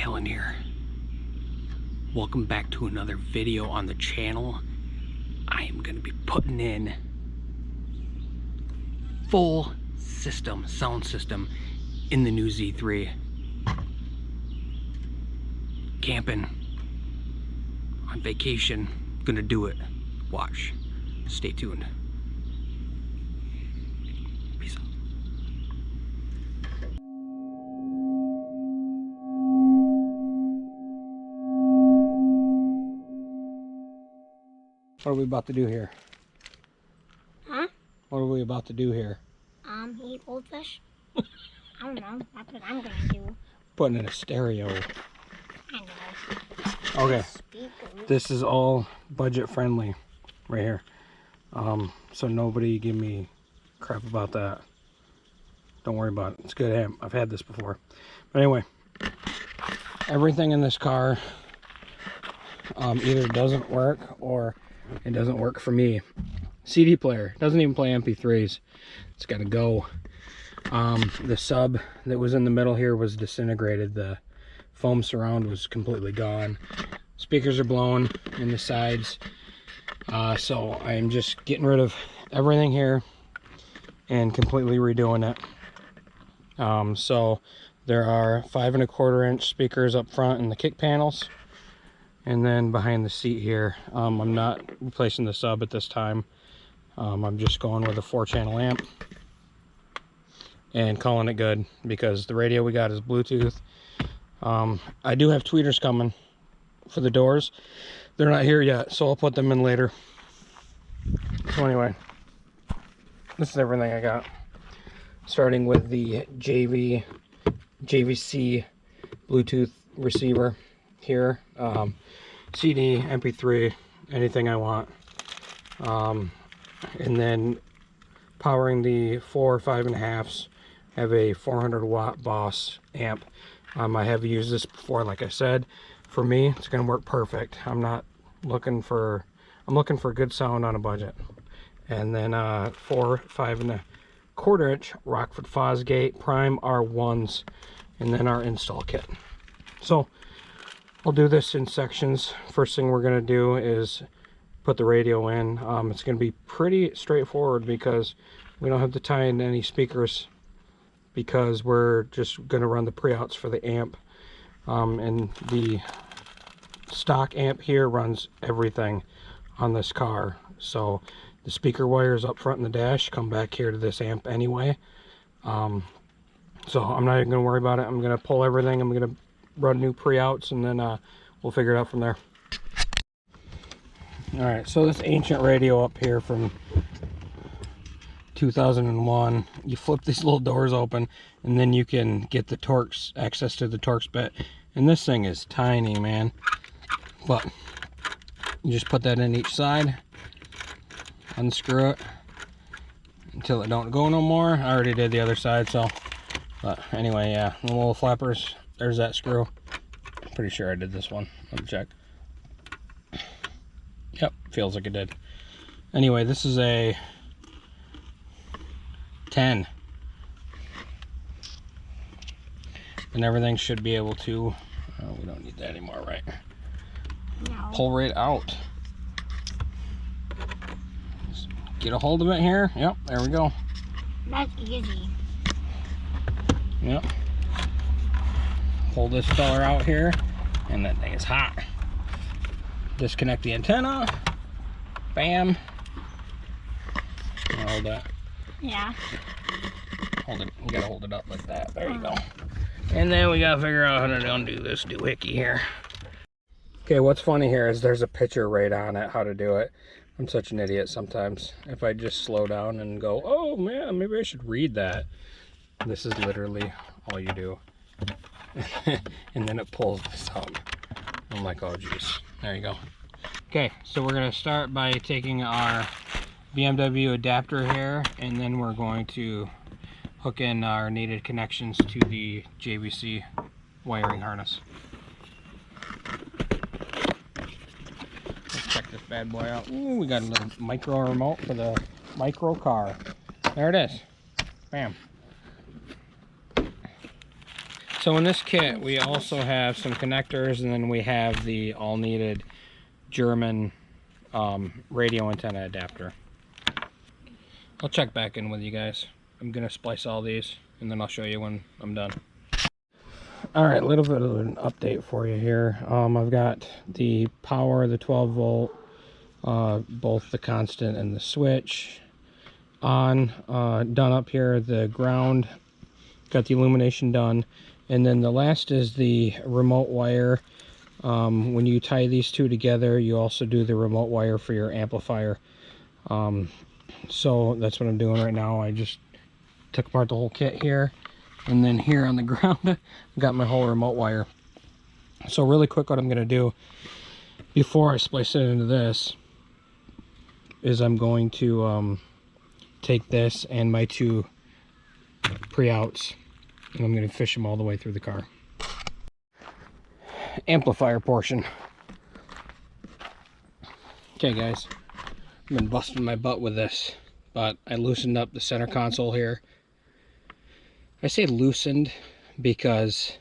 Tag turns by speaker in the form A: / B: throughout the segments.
A: Alan here. Welcome back to another video on the channel. I am going to be putting in full system, sound system in the new Z3. Camping, on vacation, gonna do it. Watch, stay tuned. Peace out. What are we about to do here?
B: Huh?
A: What are we about to do here?
B: Eat goldfish. I don't know. That's what I'm gonna do.
A: Putting in a stereo.
B: I know.
A: Okay.
B: Speakers.
A: This is all budget friendly right here. So nobody give me crap about that. Don't worry about it. It's good amp. I've had this before. But anyway, everything in this car either doesn't work or it doesn't work for me. CD player doesn't even play MP3s. It's got to go. The sub that was in the middle here was disintegrated. The foam surround was completely gone. Speakers are blown in the sides. So I am just getting rid of everything here and completely redoing it. So there are 5 1/4 inch speakers up front in the kick panels, and then behind the seat here. I'm not replacing the sub at this time. I'm just going with a 4-channel amp and calling it good, because the radio we got is Bluetooth. I do have tweeters coming for the doors. They're not here yet, so I'll put them in later. So anyway, this is everything I got, starting with the JVC Bluetooth receiver here. CD, MP3, anything I want. And then powering the 4 5.5s, have a 400 watt Boss amp. I have used this before, like I said. For me, it's gonna work perfect. I'm looking for good sound on a budget. And then 4 5 1/4 inch Rockford Fosgate Prime R1s, and then our install kit. So I'll do this in sections. First thing we're gonna do is put the radio in. It's gonna be pretty straightforward because we don't have to tie in any speakers, because we're just gonna run the pre-outs for the amp. And the stock amp here runs everything on this car. So the speaker wires up front in the dash come back here to this amp anyway. So I'm not even gonna worry about it. I'm gonna pull everything. I'm gonna run new pre-outs, and then we'll figure it out from there. All right, so this ancient radio up here from 2001, you flip these little doors open, and then you can get the Torx, access to the Torx bit. And this thing is tiny, man. But you just put that in each side, unscrew it until it don't go no more. I already did the other side, so. But anyway, yeah, the little flappers, there's that screw. Pretty sure I did this one. Let me check. Yep, feels like it did. Anyway, this is a 10. And everything should be able to, we don't need that anymore, right?
B: No.
A: Pull right out. Just get a hold of it here. Yep, there we go.
B: That's easy.
A: Yep. Pull this feller out here, and that thing is hot. Disconnect the antenna. Bam. Hold that.
B: Yeah.
A: Hold it. You gotta hold it up like that. There you go. And then we gotta figure out how to undo this doohickey here. Okay, what's funny here is there's a picture right on it how to do it. I'm such an idiot sometimes. If I just slow down and go, oh man, maybe I should read that. This is literally all you do. And then it pulls this out. I'm like, oh geez. There you go. Okay, so we're gonna start by taking our BMW adapter here, and then we're going to hook in our needed connections to the JVC wiring harness. Let's check this bad boy out. Ooh, we got a little micro remote for the micro car. There it is. Bam. So in this kit, we also have some connectors, and then we have the all needed German radio antenna adapter. I'll check back in with you guys. I'm gonna splice all these, and then I'll show you when I'm done. All right, a little bit of an update for you here. I've got the power, the 12 volt, both the constant and the switch on, done up here. The ground, got the illumination done. And then the last is the remote wire. When you tie these two together, you also do the remote wire for your amplifier. So that's what I'm doing right now. I just took apart the whole kit here. And then here on the ground, I've got my whole remote wire. So really quick, what I'm going to do before I splice it into this is I'm going to take this and my two pre-outs, and I'm going to fish them all the way through the car. Amplifier portion. Okay guys, I've been busting my butt with this, but I loosened up the center console here. I say loosened because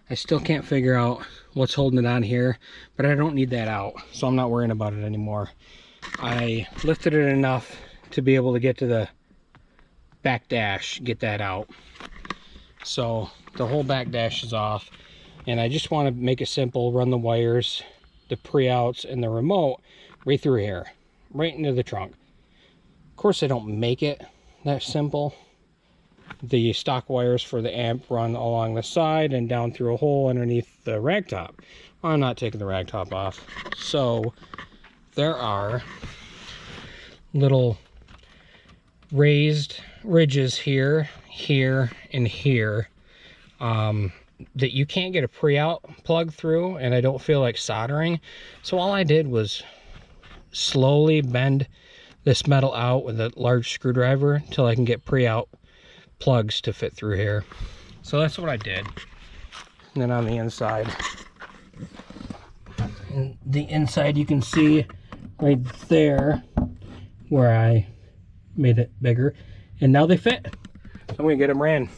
A: I still can't figure out what's holding it on here, but I don't need that out, so I'm not worrying about it anymore. I lifted it enough to be able to get to the back dash, get that out. So the whole back dash is off, and I just want to make it simple, run the wires, the pre-outs, and the remote right through here, right into the trunk. Of course, I don't make it that simple. The stock wires for the amp run along the side and down through a hole underneath the rag top. I'm not taking the rag top off. So there are little raised ridges here, here, and here that you can't get a pre-out plug through, and I don't feel like soldering. So all I did was slowly bend this metal out with a large screwdriver until I can get pre-out plugs to fit through here. So that's what I did. And then on the inside, you can see right there where I made it bigger, and now they fit. So I'm gonna get them ran.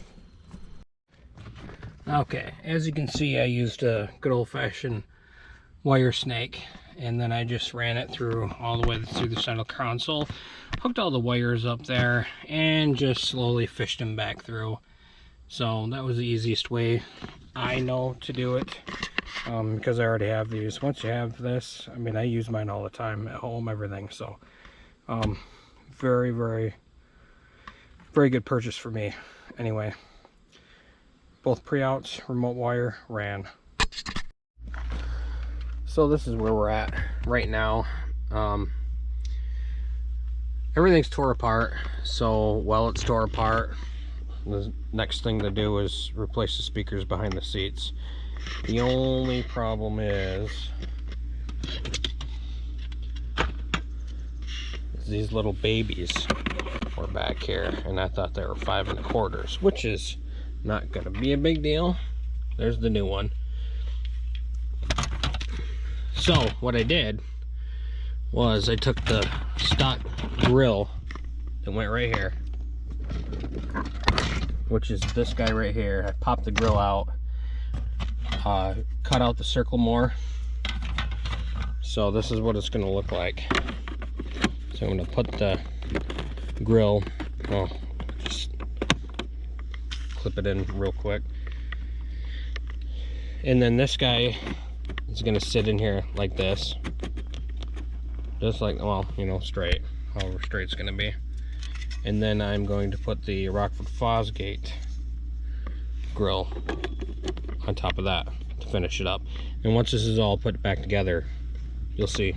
A: Okay, as you can see, I used a good old-fashioned wire snake, and then I just ran it through all the way through the center console, hooked all the wires up there, and just slowly fished them back through. So that was the easiest way I know to do it, because I already have these. Once you have this, I mean, I use mine all the time at home, everything. So very, very, very good purchase for me. Anyway, both pre-outs, remote wire, ran. So this is where we're at right now. Everything's tore apart, so while it's tore apart, the next thing to do is replace the speakers behind the seats. The only problem is these little babies were back here, and I thought they were 5 1/4, which is not gonna be a big deal. There's the new one. So what I did was I took the stock grill that went right here, which is this guy right here. I popped the grill out, cut out the circle more. So this is what it's going to look like. So I'm going to put the grill, well, just clip it in real quick. And then this guy is going to sit in here like this. Just like, well, you know, straight, however straight it's going to be. And then I'm going to put the Rockford Fosgate grill on top of that to finish it up. And once this is all put back together, you'll see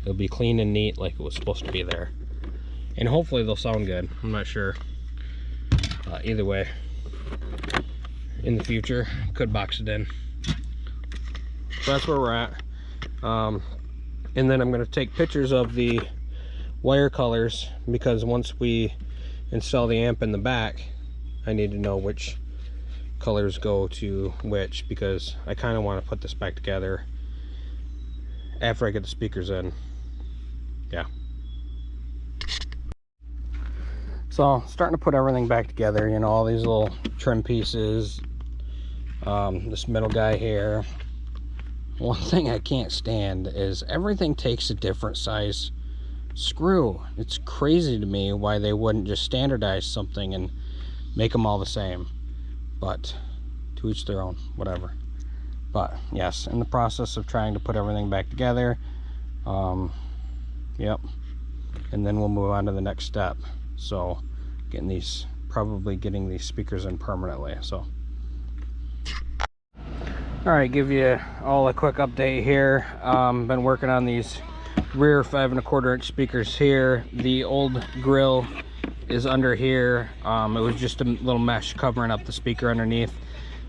A: it'll be clean and neat like it was supposed to be there. And hopefully they'll sound good. I'm not sure. Either way, in the future, could box it in. So that's where we're at. And then I'm going to take pictures of the wire colors, because once we install the amp in the back, I need to know which colors go to which, because I kind of want to put this back together after I get the speakers in. Yeah. So starting to put everything back together, you know, all these little trim pieces, This middle guy here. One thing I can't stand is everything takes a different size screw. It's crazy to me why they wouldn't just standardize something and make them all the same, but to each their own, whatever. But yes, in the process of trying to put everything back together. Yep, and then we'll move on to the next step. So probably getting these speakers in permanently. So all right, give you all a quick update here. Been working on these rear 5 1/4 inch speakers here. The old grill is under here. It was just a little mesh covering up the speaker underneath.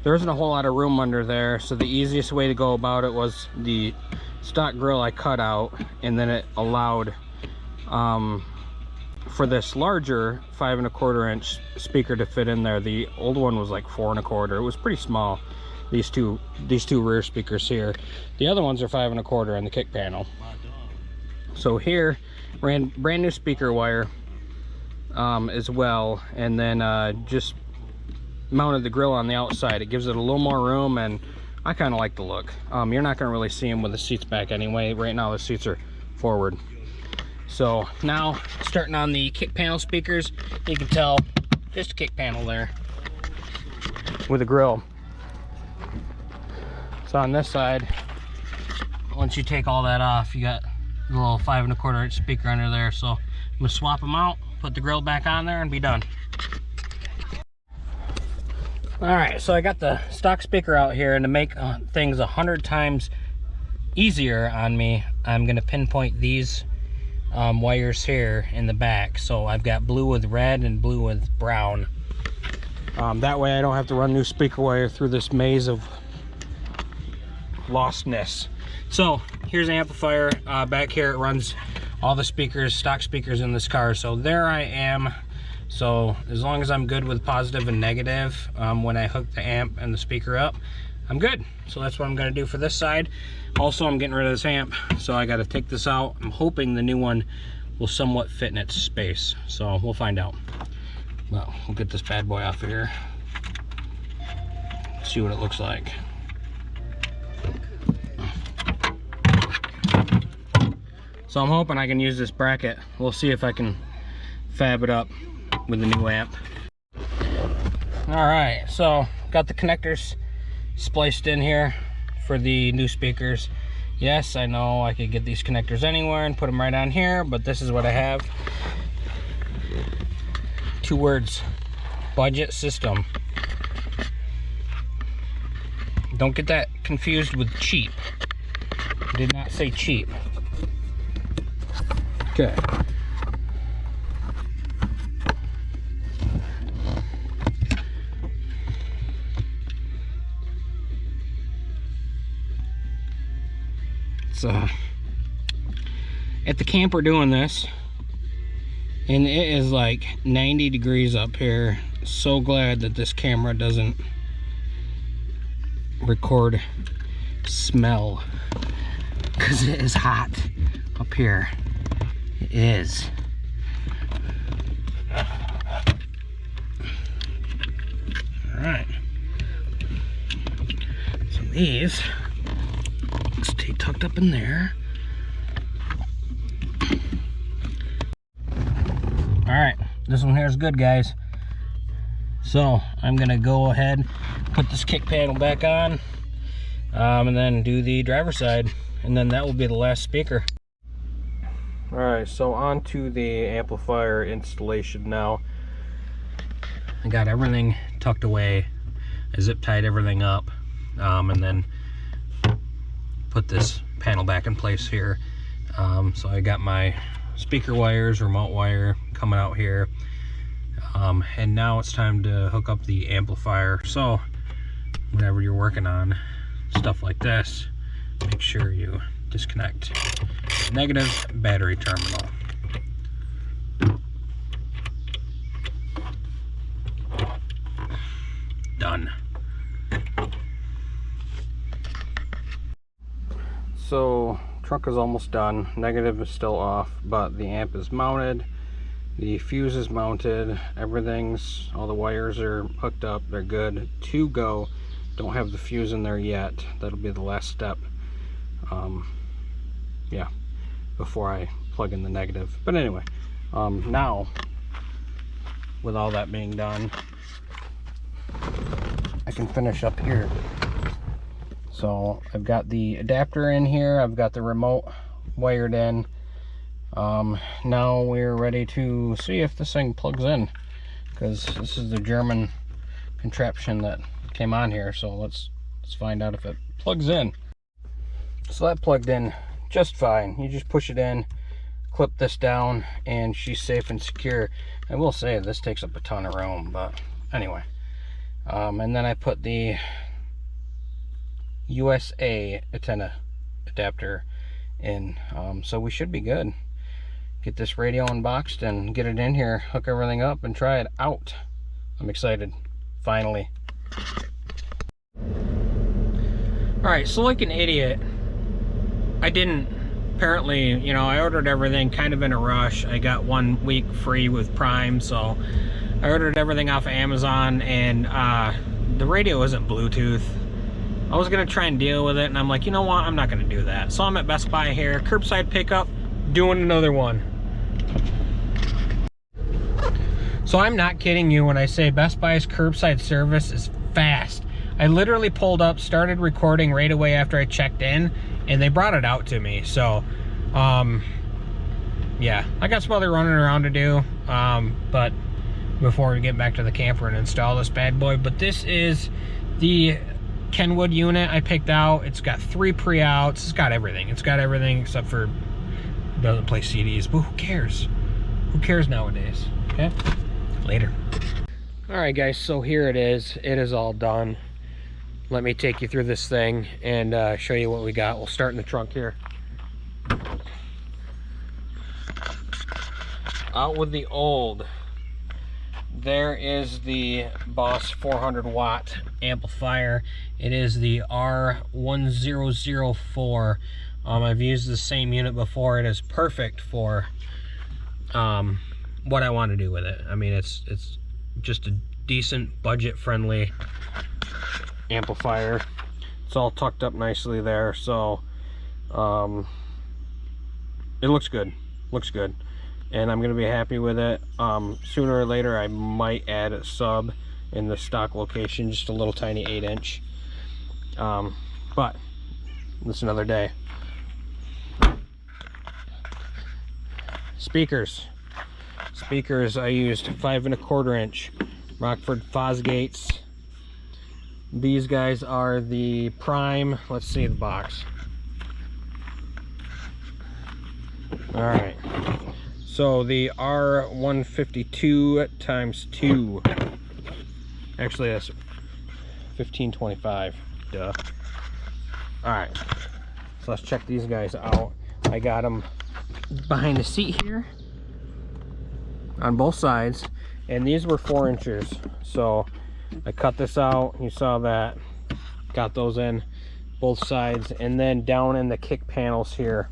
A: There isn't a whole lot of room under there, so the easiest way to go about it was the stock grill I cut out, and then it allowed for this larger 5 1/4 inch speaker to fit in there. The old one was like 4 1/4. It was pretty small. These two rear speakers here. The other ones are 5 1/4 on the kick panel. So here ran brand new speaker wire as well, and then just mounted the grill on the outside. It gives it a little more room, and I kind of like the look. You're not going to really see them with the seats back anyway. Right now the seats are forward. So now starting on the kick panel speakers, you can tell just a kick panel there with a grill. So on this side, once you take all that off, you got a little 5 1/4 inch speaker under there. So I'm gonna swap them out, put the grill back on there, and be done. All right, so I got the stock speaker out here, and to make things 100 times easier on me, I'm gonna pinpoint these wires here in the back. So I've got blue with red and blue with brown. That way I don't have to run new speaker wire through this maze of lostness. So here's the amplifier. Back here it runs all the speakers, stock speakers in this car. So there I am. So as long as I'm good with positive and negative when I hook the amp and the speaker up, I'm good. So that's what I'm going to do for this side. Also, I'm getting rid of this amp, so I got to take this out. I'm hoping the new one will somewhat fit in its space, so we'll find out. Well, we'll get this bad boy off of here, see what it looks like. So I'm hoping I can use this bracket. We'll see if I can fab it up with the new amp. All right, so got the connectors spliced in here for the new speakers. Yes, I know I could get these connectors anywhere and put them right on here, but this is what I have. 2 words: budget system. Don't get that confused with cheap. I did not say cheap. Okay. At the camp we're doing this, and it is like 90 degrees up here. So glad that this camera doesn't record smell, because it is hot up here. It is. All right, so these stay tucked up in there. All right, this one here is good, guys. So I'm gonna go ahead, put this kick panel back on, and then do the driver's side, and then that will be the last speaker. All right, so on to the amplifier installation now. I got everything tucked away. I zip tied everything up, and then put this panel back in place here. So I got my speaker wires, remote wire coming out here, and now it's time to hook up the amplifier. So whenever you're working on stuff like this, make sure you disconnect the negative battery terminal. Done. So trunk is almost done. Negative is still off, but the amp is mounted, the fuse is mounted, all the wires are hooked up, they're good to go. Don't have the fuse in there yet. That'll be the last step. Yeah, before I plug in the negative. But anyway, now with all that being done, I can finish up here. So I've got the adapter in here, I've got the remote wired in. Now we're ready to see if this thing plugs in, because this is the German contraption that came on here. So let's find out if it plugs in. So that plugged in just fine. You just push it in, clip this down, and she's safe and secure. I will say this takes up a ton of room, but anyway. And then I put the USA antenna adapter in, so we should be good. Get this radio unboxed and get it in here, hook everything up and try it out. I'm excited, finally. Alright, so like an idiot, I didn't, apparently, you know, I ordered everything kind of in a rush. I got 1 week free with Prime, so I ordered everything off of Amazon, and the radio isn't Bluetooth. I was gonna try and deal with it, and I'm like, you know what, I'm not gonna do that. So I'm at Best Buy here, curbside pickup, doing another one. So I'm not kidding you when I say Best Buy's curbside service is fast. I literally pulled up, started recording right away after I checked in, and they brought it out to me. So yeah, I got some other running around to do, but before we get back to the camper and install this bad boy. But this is the Kenwood unit I picked out. It's got 3 pre-outs. It's got everything. It's got everything except for it doesn't play CDs, but who cares? Who cares nowadays? Okay, later. All right, guys, so here it is. It is all done. Let me take you through this thing and show you what we got. We'll start in the trunk here. Out with the old. There is the Boss 400 watt amplifier. It is the R1004. I've used the same unit before. It is perfect for what I want to do with it. I mean, it's just a decent budget friendly amplifier. It's all tucked up nicely there, so it looks good. Looks good. And I'm gonna be happy with it. Sooner or later I might add a sub in the stock location, just a little tiny 8-inch, but that's another day. Speakers I used 5 1/4 inch Rockford Fosgates. These guys are the Prime. Let's see the box. All right, so the R152 × 2. Actually, that's 1525. Duh. All right, so let's check these guys out. I got them behind the seat here on both sides, and these were 4 inches. So I cut this out. You saw that. Got those in both sides, and then down in the kick panels here.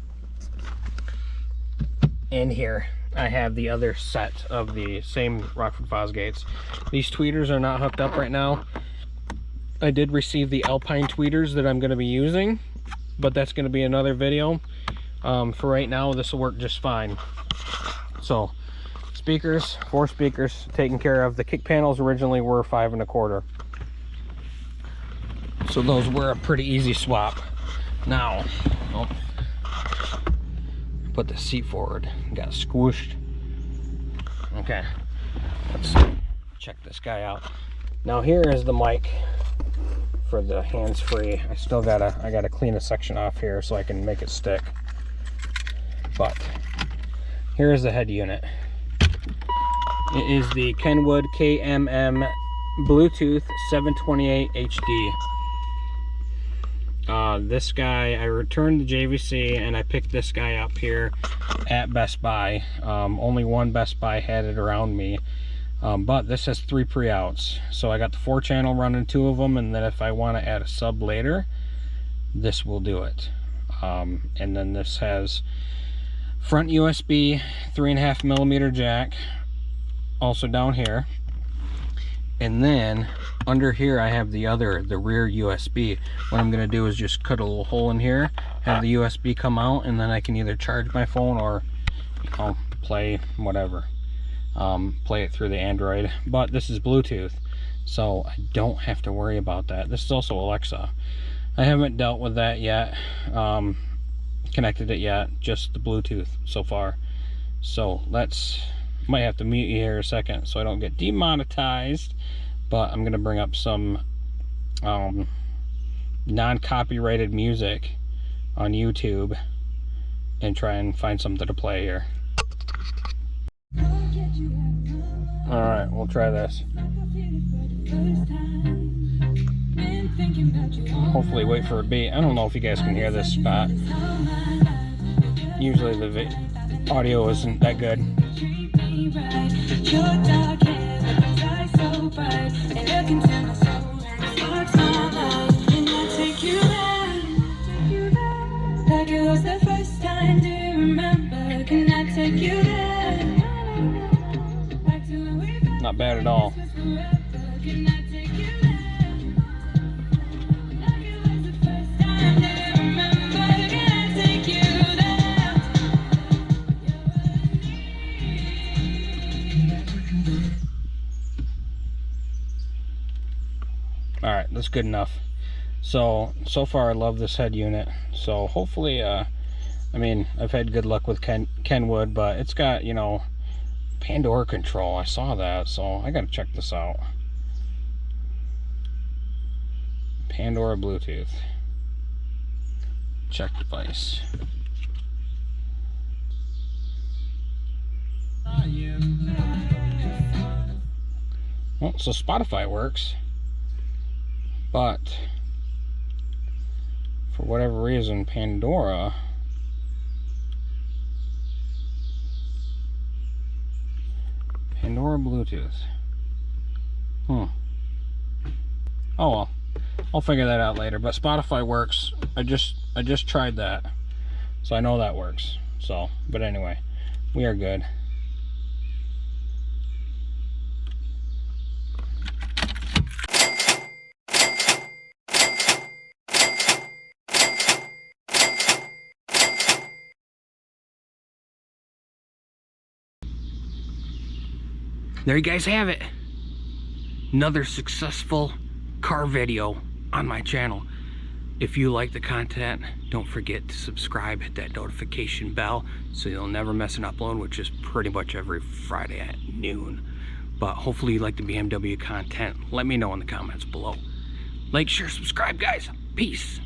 A: In here I have the other set of the same Rockford Fosgates. These tweeters are not hooked up right now. I did receive the Alpine tweeters that I'm going to be using, but that's going to be another video. For right now, this will work just fine. So speakers, 4 speakers taken care of. The kick panels originally were 5 1/4, so those were a pretty easy swap. Now, put the seat forward, got squished. Okay, let's check this guy out. Now here is the mic for the hands-free. I gotta clean a section off here so I can make it stick. But here is the head unit. It is the Kenwood KMM Bluetooth 728 HD. This guy, I returned the JVC and I picked this guy up here at Best Buy. Only one Best Buy had it around me, but this has 3 pre-outs, so I got the 4-channel running 2 of them, and then if I want to add a sub later, this will do it. And then this has front USB 3.5mm jack also down here, And then under here I have the rear USB. What I'm gonna do is just cut a little hole in here, have the USB come out, and then I can either charge my phone or, you know, play whatever. Play it through the Android. But this is Bluetooth, so I don't have to worry about that. This is also Alexa. I haven't dealt with that yet, connected it yet, just the Bluetooth so far. So might have to mute you here a second so I don't get demonetized, but I'm gonna bring up some non-copyrighted music on YouTube and try and find something to play here. Alright, we'll try this. Hopefully wait for a beat. I don't know if you guys can hear this spot. Usually the audio isn't that good. Not bad at all. Alright, that's good enough. So far I love this head unit. So hopefully, I mean, I've had good luck with Kenwood, but it's got, you know, Pandora control. I saw that, so I gotta check this out. Pandora Bluetooth. Check device. Well, so Spotify works, but for whatever reason, Pandora Bluetooth. Oh well, I'll figure that out later. But Spotify works. I just tried that, so I know that works. So, but anyway, we are good. There you guys have it. Another successful car video on my channel. If you like the content, don't forget to subscribe, hit that notification bell so you'll never miss an upload, which is pretty much every Friday at noon. But hopefully you like the BMW content. Let me know in the comments below. Like, share, subscribe, guys. Peace.